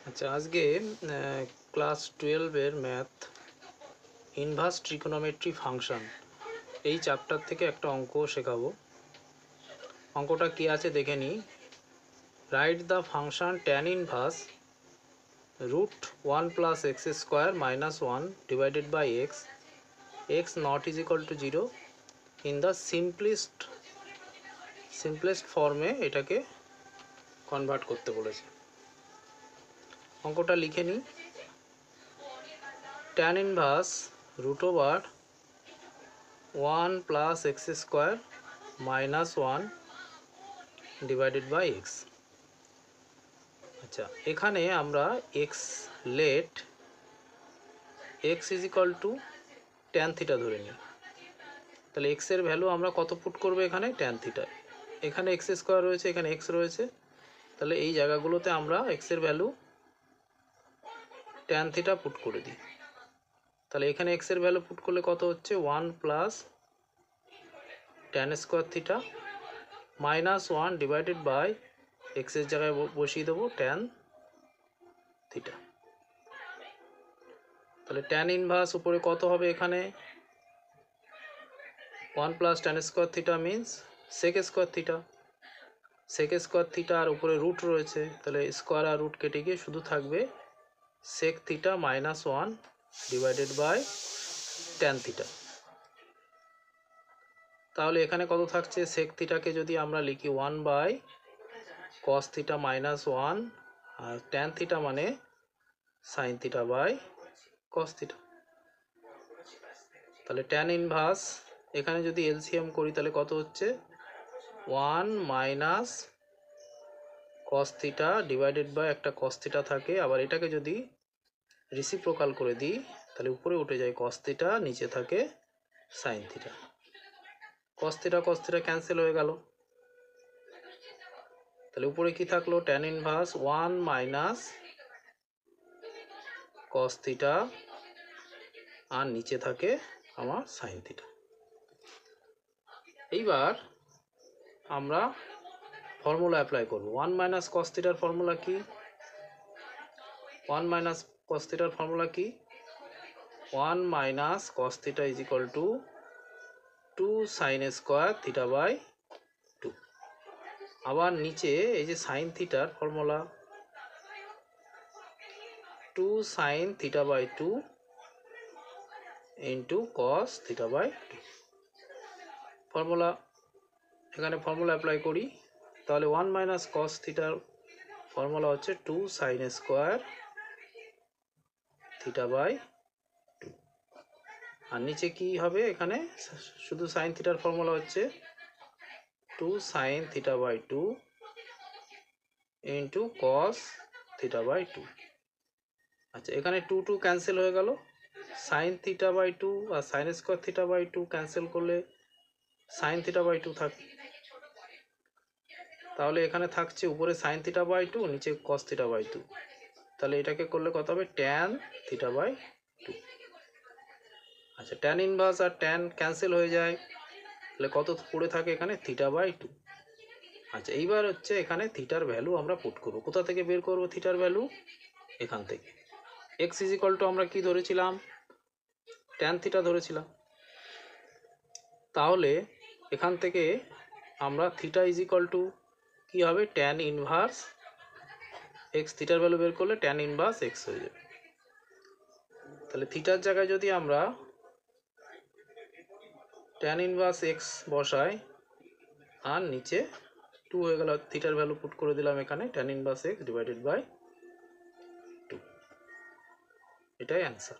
আচ্ছা, আজকে ক্লাস 12-এর ম্যাথ ইনভার্স ট্রিগোনোমেট্রি ফাংশন এই চ্যাপ্টার থেকে একটা অঙ্ক শেখাবো। অঙ্কটা কি আছে দেখে নিই। Write the function tan inverse root 1 plus x square minus 1 divided by x x not is equal to 0 in the simplest ফর্মে এটাকে কনভার্ট করতে বলেছে। অঙ্কটা লিখে নিই। Tan inverse root over 1 plus x square minus 1 divided by x. আচ্ছা, এখানে আমরা x let x is equal two tan theta ধরে নিই। তাহলে এক্সের ভ্যালু আমরা কত পুট করবো এখানে? Tan theta. এখানে এক্স স্কোয়ার রয়েছে, এখানে এক্স রয়েছে, তাহলে এই জায়গাগুলোতে আমরা এক্সের ভ্যালু ট্যান থিটা পুট করে দিই। তাহলে এখানে এক্সের ভ্যালু পুট করলে কত হচ্ছে? 1 plus tan square theta minus 1 divided by এক্সের জায়গায় বসিয়ে দেবো ট্যান থিটা। তাহলে ট্যান ইনভার্স উপরে কত হবে? এখানে 1 plus tan square theta means sec square theta. Sec square theta আর উপরে রুট রয়েছে, তাহলে স্কোয়ার আর রুট কেটে গিয়ে শুধু থাকবে sec theta minus 1 divided by tan theta. তাহলে এখানে কত থাকছে? সেক থিটাকে যদি আমরা লিখি 1 বাই কস থিটা মাইনাস 1, আর ট্যান থিটা মানে sine theta by cos theta. তাহলে ট্যান ইনভার্স এখানে যদি এলসিএম করি তাহলে কত হচ্ছে? 1 minus cos theta divided by একটা কস থিটা থাকে, আবার এটাকে যদি রিসিপ্রোকাল করে দিই তাহলে উপরে উঠে যায় কস থিটা, নিচে থাকে sine theta. Cos theta cancel হয়ে গেল। তাহলে উপরে কি থাকলো? Tan inverse 1 minus cos theta, আর নিচে থাকে আমার সাইন থিটা। এইবার আমরা ফর্মুলা অ্যাপ্লাই করব। 1 মাইনাস কস থিটার ফর্মুলা কি? 1 মাইনাস কস থিটার ফর্মুলা কি? 1 minus cos theta is equal to 2 sine square theta by 2। আবার নিচে এই যে সাইন থিটার formula 2 sine theta by 2 into cos theta by 2। Formula এখানে ফর্মুলা অ্যাপ্লাই করি, তাহলে 1 মাইনাস কস থিটার ফর্মুলা হচ্ছে 2 সাইন স্কোয়ার থিটা বাই 2। আর নিচে কি হবে? এখানে শুধু সাইন থিটার ফর্মুলা হচ্ছে 2 sine theta by 2 into cos theta by 2। আচ্ছা, এখানে 2 ক্যান্সেল হয়ে গেল। সাইন থিটা বাই 2 আর sine square theta by 2 cancel করলে সাইন থিটা বাই 2 থাকে। তাহলে এখানে থাকছে উপরে সাইন থিটা বাই 2, নিচে কস থিটা বাই 2। তাহলে এটাকে করলে কত হবে? Tan theta by 2। আচ্ছা, ট্যান ইনভার্স আর ট্যান ক্যান্সেল হয়ে যায়, তাহলে কত পড়ে থাকে? এখানে থিটা বাই 2। আচ্ছা, এইবার হচ্ছে এখানে থিটার ভ্যালু আমরা পুট করব। কোথা থেকে বের করব থিটার ভ্যালু? এখান থেকে। এক্স ইজ ইকুয়াল টু আমরা কি ধরেছিলাম? ট্যান থিটা ধরেছিলাম। তাহলে এখান থেকে আমরা থিটা ইজ ইকুয়াল টু কী হবে? Tan inverse x. থিটার ভ্যালু বের করলে ট্যান ইনভার্স এক্স হয়ে যাবে। তাহলে থিটার জায়গায় যদি আমরা ট্যান ইনভার্স এক্স বসাই আর নিচে 2 হয়ে গেল, থিটার ভ্যালু পুট করে দিলাম এখানে tan inverse x divided by 2। এটাই অ্যান্সার।